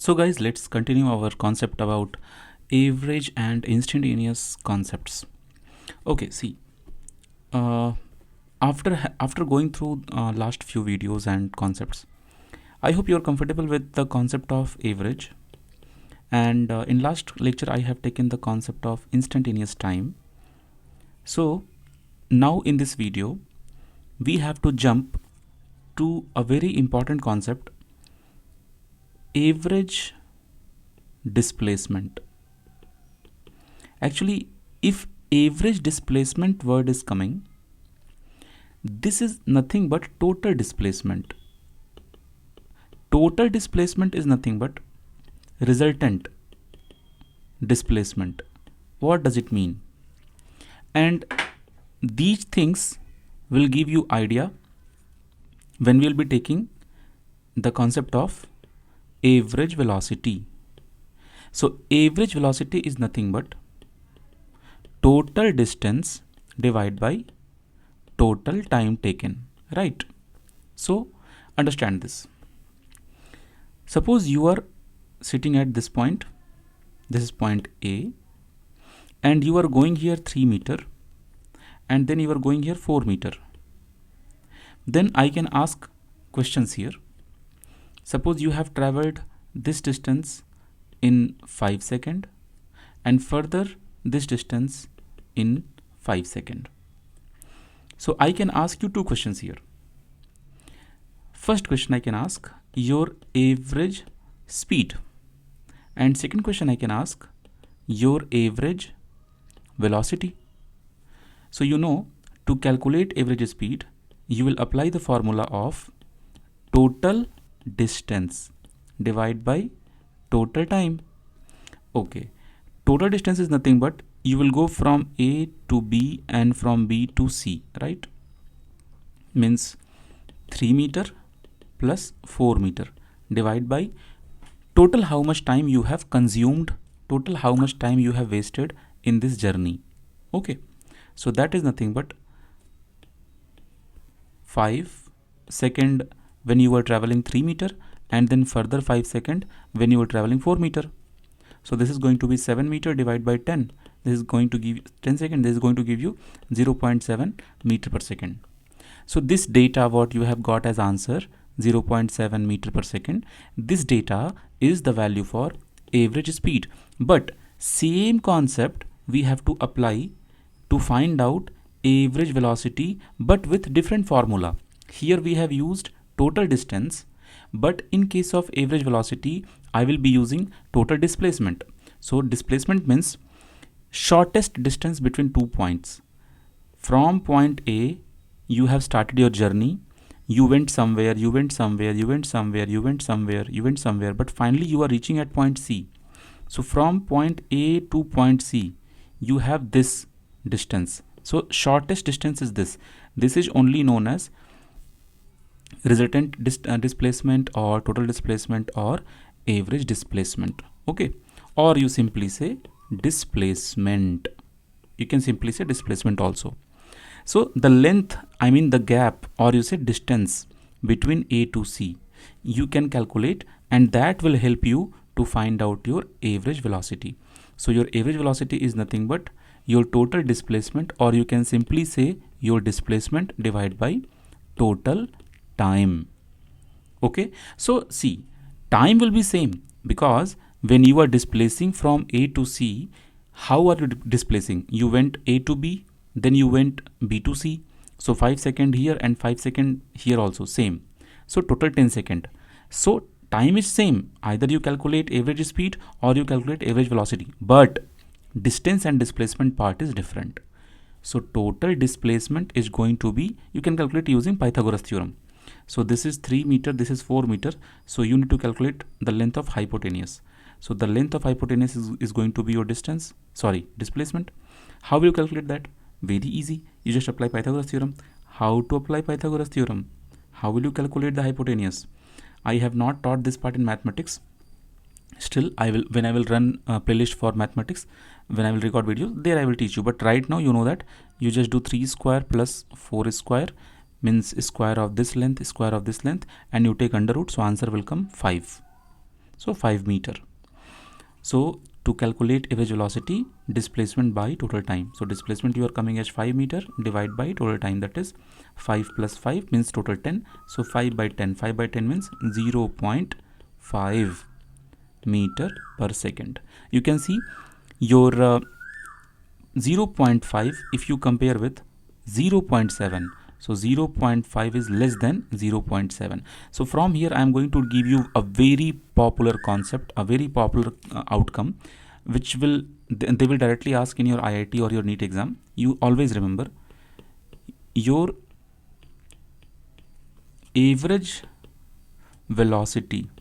So guys, let's continue our concept about average and instantaneous concepts. Okay, see, uh, after going through last few videos and concepts, I hope you're comfortable with the concept of average. And in last lecture, I have taken the concept of instantaneous time. So now in this video, we have to jump to a very important concept, average displacement. Actually, if average displacement word is coming, this is nothing but total displacement. Total displacement is nothing but resultant displacement. What does it mean? And these things will give you idea when we will be taking the concept of average velocity. So average velocity is nothing but total distance divided by total time taken, right? So understand this. Suppose you are sitting at this point, this is point A, and you are going here 3 meter, and then you are going here 4 meter. Then I can ask questions here. Suppose you have traveled this distance in 5 seconds and further this distance in 5 seconds. So I can ask you two questions here. First question I can ask your average speed, and second question I can ask your average velocity. So you know, to calculate average speed, you will apply the formula of total distance divided by total time. Okay, total distance is nothing but you will go from A to B and from B to C, right? Means 3 meter plus 4 meter divided by total how much time you have consumed, total how much time you have wasted in this journey. Okay, so that is nothing but 5 second when you were traveling 3 meter, and then further 5 second when you were traveling 4 meter. So this is going to be 7 meter divided by 10. This is going to give 10 seconds. This is going to give you 0.7 meter per second. So this data what you have got as answer 0.7 meter per second, this data is the value for average speed. But same concept we have to apply to find out average velocity, but with different formula. Here we have used total distance, but in case of average velocity I will be using total displacement. So displacement means shortest distance between 2 points. From point A you have started your journey, you went somewhere, you went somewhere, you went somewhere, you went somewhere, you went somewhere, but finally you are reaching at point C. So from point A to point C you have this distance. So shortest distance is this. This is only known as resultant displacement or total displacement or average displacement. Okay, or you simply say displacement. You can simply say displacement also. So the length, I mean the gap, or you say distance between A to C, you can calculate, and that will help you to find out your average velocity. So your average velocity is nothing but your total displacement, or you can simply say your displacement divided by total time. Okay, so see, time will be same, because when you are displacing from A to C, how are you displacing? You went A to B, then you went B to C. So 5 seconds here and 5 seconds here also same. So total 10 seconds. So time is same. Either you calculate average speed or you calculate average velocity, but distance and displacement part is different. So total displacement is going to be, you can calculate using Pythagoras theorem. So this is 3 meter, this is 4 meter. So you need to calculate the length of hypotenuse. So the length of hypotenuse is going to be your displacement. How will you calculate that? Very easy. You just apply Pythagoras theorem. How to apply Pythagoras theorem? How will you calculate the hypotenuse? I have not taught this part in mathematics. Still, I will, when I will run a playlist for mathematics, when I will record videos, there I will teach you. But right now you know that you just do 3 square plus 4 square means square of this length, and you take under root, so answer will come 5. So 5 meter. So to calculate average velocity, displacement by total time. So displacement you are coming as 5 meter, divide by total time, that is 5 plus 5 means total 10. So 5 by 10, 5 by 10 means 0.5 meter per second. You can see your 0.5 if you compare with 0.7. So 0.5 is less than 0.7. So from here I am going to give you a very popular concept, a very popular outcome, which will they will directly ask in your IIT or your NEET exam. You always remember, your average velocity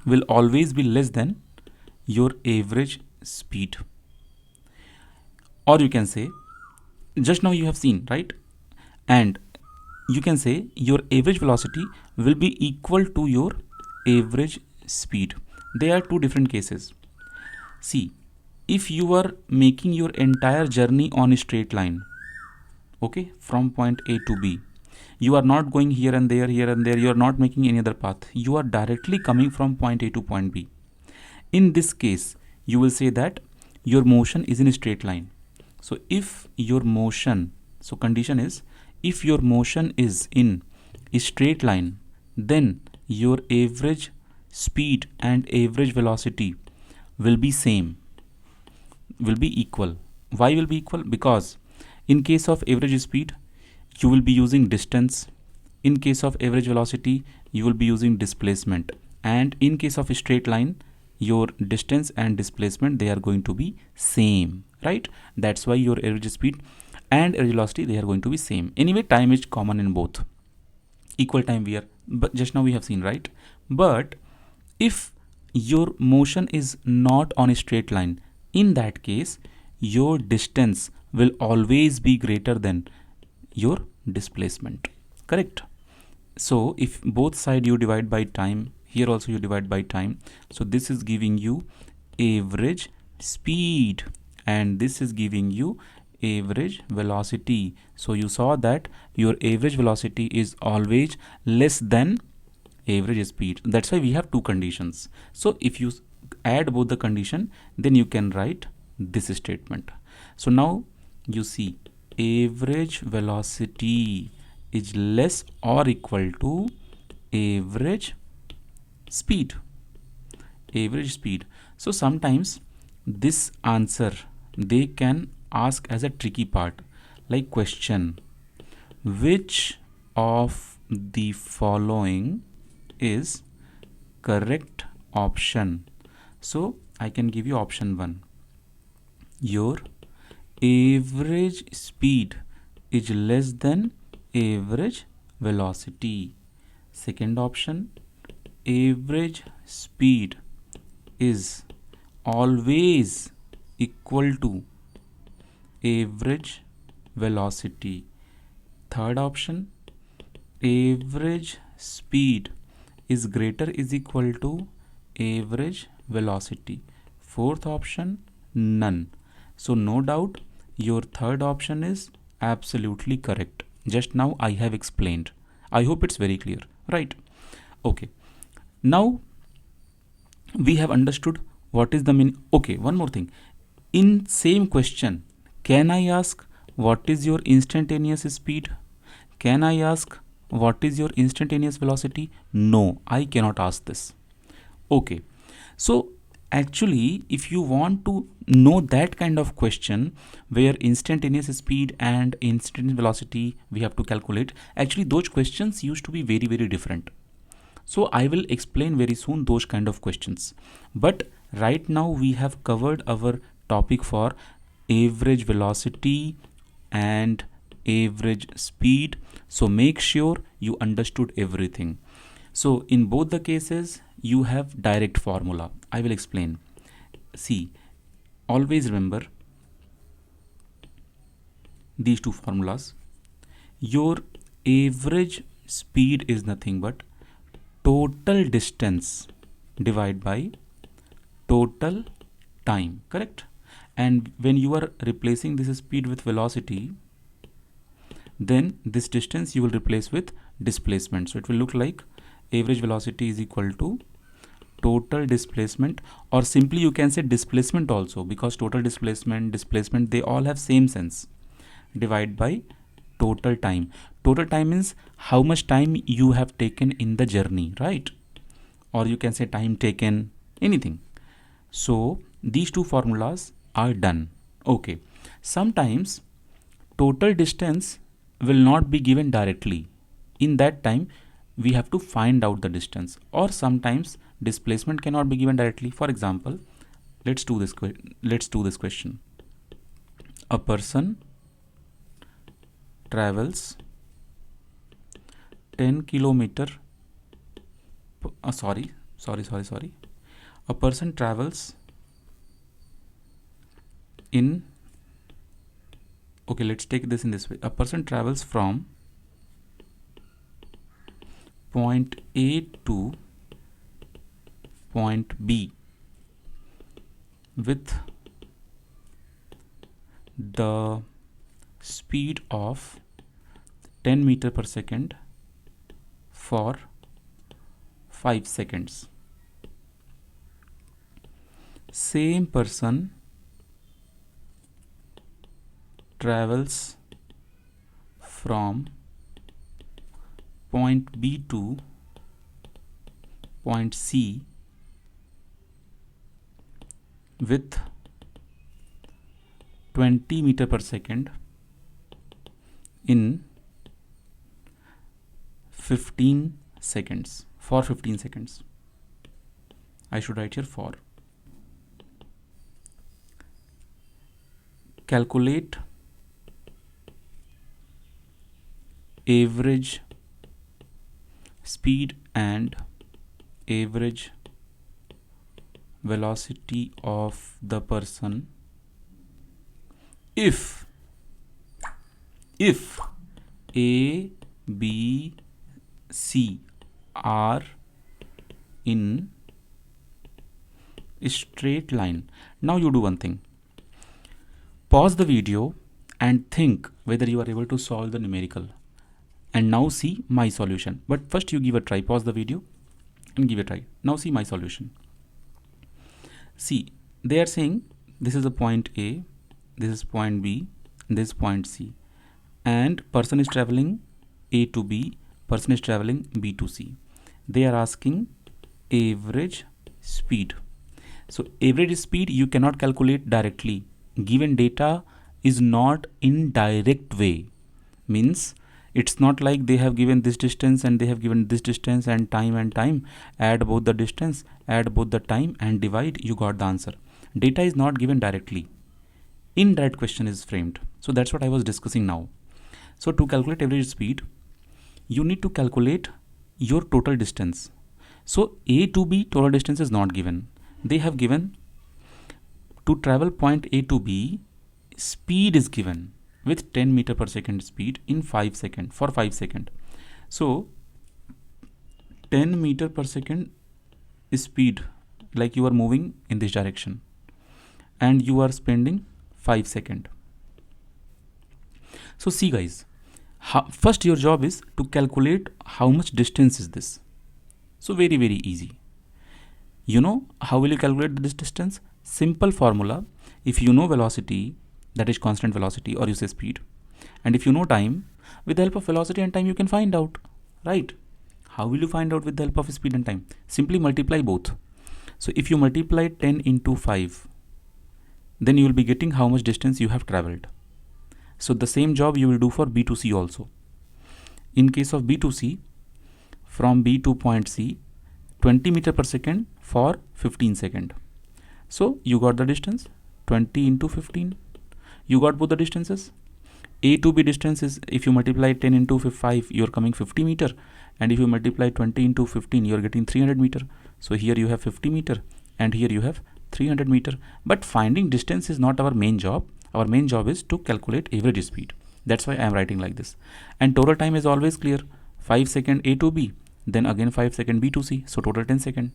will always be less than your average speed. Or you can say, just now you have seen, right? And you can say your average velocity will be equal to your average speed. There are two different cases. See, if you are making your entire journey on a straight line, okay, from point A to B, you are not going here and there, you are not making any other path. You are directly coming from point A to point B. In this case, you will say that your motion is in a straight line. So if your motion, so condition is, if your motion is in a straight line, then your average speed and average velocity will be same, will be equal. Why will be equal? Because in case of average speed, you will be using distance. In case of average velocity, you will be using displacement. And in case of a straight line, your distance and displacement, they are going to be same, right? That's why your average speed and average velocity, they are going to be same. Anyway, time is common in both. Equal time we are, but just now we have seen, right? But if your motion is not on a straight line, in that case, your distance will always be greater than your displacement, correct? So if both side you divide by time, here also you divide by time, so this is giving you average speed and this is giving you average velocity. So you saw that your average velocity is always less than average speed. That's why we have two conditions. So if you add both the condition, then you can write this statement. So now you see average velocity is less or equal to average speed. Average speed. So sometimes this answer they can ask as a tricky part, like question, which of the following is correct option? So I can give you option 1. Your average speed is less than average velocity. Second option, average speed is always equal to average velocity. Third option, average speed is greater is equal to average velocity. Fourth option, none. So no doubt your third option is absolutely correct. Just now I have explained. I hope it's very clear, right? Okay. Now we have understood what is the meaning. Okay, one more thing. In same question, can I ask what is your instantaneous speed? Can I ask what is your instantaneous velocity? No, I cannot ask this. Okay. So actually, if you want to know that kind of question where instantaneous speed and instantaneous velocity we have to calculate, actually those questions used to be very, very different. So I will explain very soon those kind of questions. But right now we have covered our topic for average velocity and average speed. So make sure you understood everything. So in both the cases, you have direct formula. I will explain. See, always remember these two formulas. Your average speed is nothing but total distance divided by total time, correct? And when you are replacing this speed with velocity, then this distance you will replace with displacement. So it will look like average velocity is equal to total displacement, or simply you can say displacement also, because total displacement they all have same sense, divide by total time. Total time means how much time you have taken in the journey, right? Or you can say time taken, anything. So these two formulas are done. Okay, sometimes total distance will not be given directly. In that time we have to find out the distance, or sometimes displacement cannot be given directly. For example, let's do this question. A person travels 10 kilometer sorry. A person travels in, okay, let's take this in this way. A person travels from point A to point B with the speed of 10 meter per second for 5 seconds. Same person travels from point B to point C with 20 meter per second in 15 seconds, for 15 seconds. I should write here for. Calculate average speed and average velocity of the person if A, B, C are in a straight line. Now you do one thing. Pause the video and think whether you are able to solve the numerical, and now see my solution. But first you give a try. Pause the video and give a try. Now see my solution. See, they are saying this is a point A, this is point B, this is point C, and person is traveling A to B, person is traveling B to C. They are asking average speed. So average speed you cannot calculate directly. Given data is not in direct way, means it's not like they have given this distance and they have given this distance and time, add both the distance, add both the time and divide, you got the answer. Data is not given directly. Indirect question is framed. So that's what I was discussing now. So to calculate average speed, you need to calculate your total distance. So A to B total distance is not given. They have given to travel point A to B, speed is given with 10 meter per second speed in 5 seconds, for 5 seconds. So 10 meter per second speed, like you are moving in this direction and you are spending 5 seconds. So see guys, first your job is to calculate how much distance is this. So very easy. You know how will you calculate this distance? Simple formula. If you know velocity, that is constant velocity, or you say speed, and if you know time, with the help of velocity and time you can find out, right? How will you find out with the help of speed and time? Simply multiply both. So if you multiply 10 into 5, then you will be getting how much distance you have traveled. So the same job you will do for B to C also. In case of B to C, from B to point C, 20 meter per second for 15 seconds. So you got the distance 20 into 15. You got both the distances. A to B distance is, if you multiply 10 into 5, you are coming 50 meter, and if you multiply 20 into 15, you are getting 300 meter. So here you have 50 meter and here you have 300 meter. But finding distance is not our main job. Our main job is to calculate average speed. That's why I am writing like this. And total time is always clear. 5 second A to B, then again 5 second B to C. So total 10 second.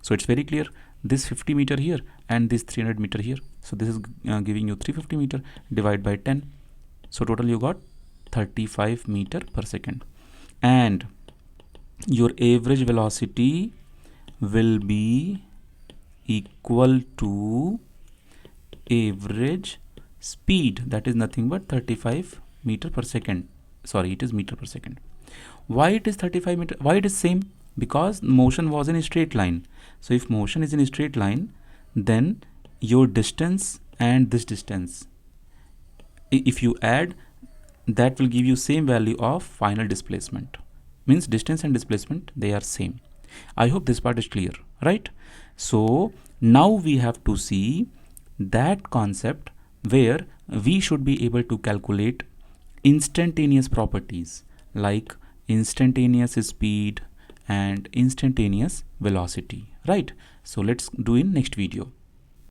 So it's very clear. This 50 meter here and this 300 meter here. So this is giving you 350 meter, divide by 10. So total you got 35 meter per second. And your average velocity will be equal to average speed, that is nothing but 35 meter per second. Sorry, it is meter per second. Why it is 35 meter? Why it is same? Because motion was in a straight line. So if motion is in a straight line, then your distance and this distance, if you add, that will give you same value of final displacement. Means distance and displacement, they are same. I hope this part is clear, right? So now we have to see that concept where we should be able to calculate instantaneous properties like instantaneous speed and instantaneous velocity, right? So let's do in next video.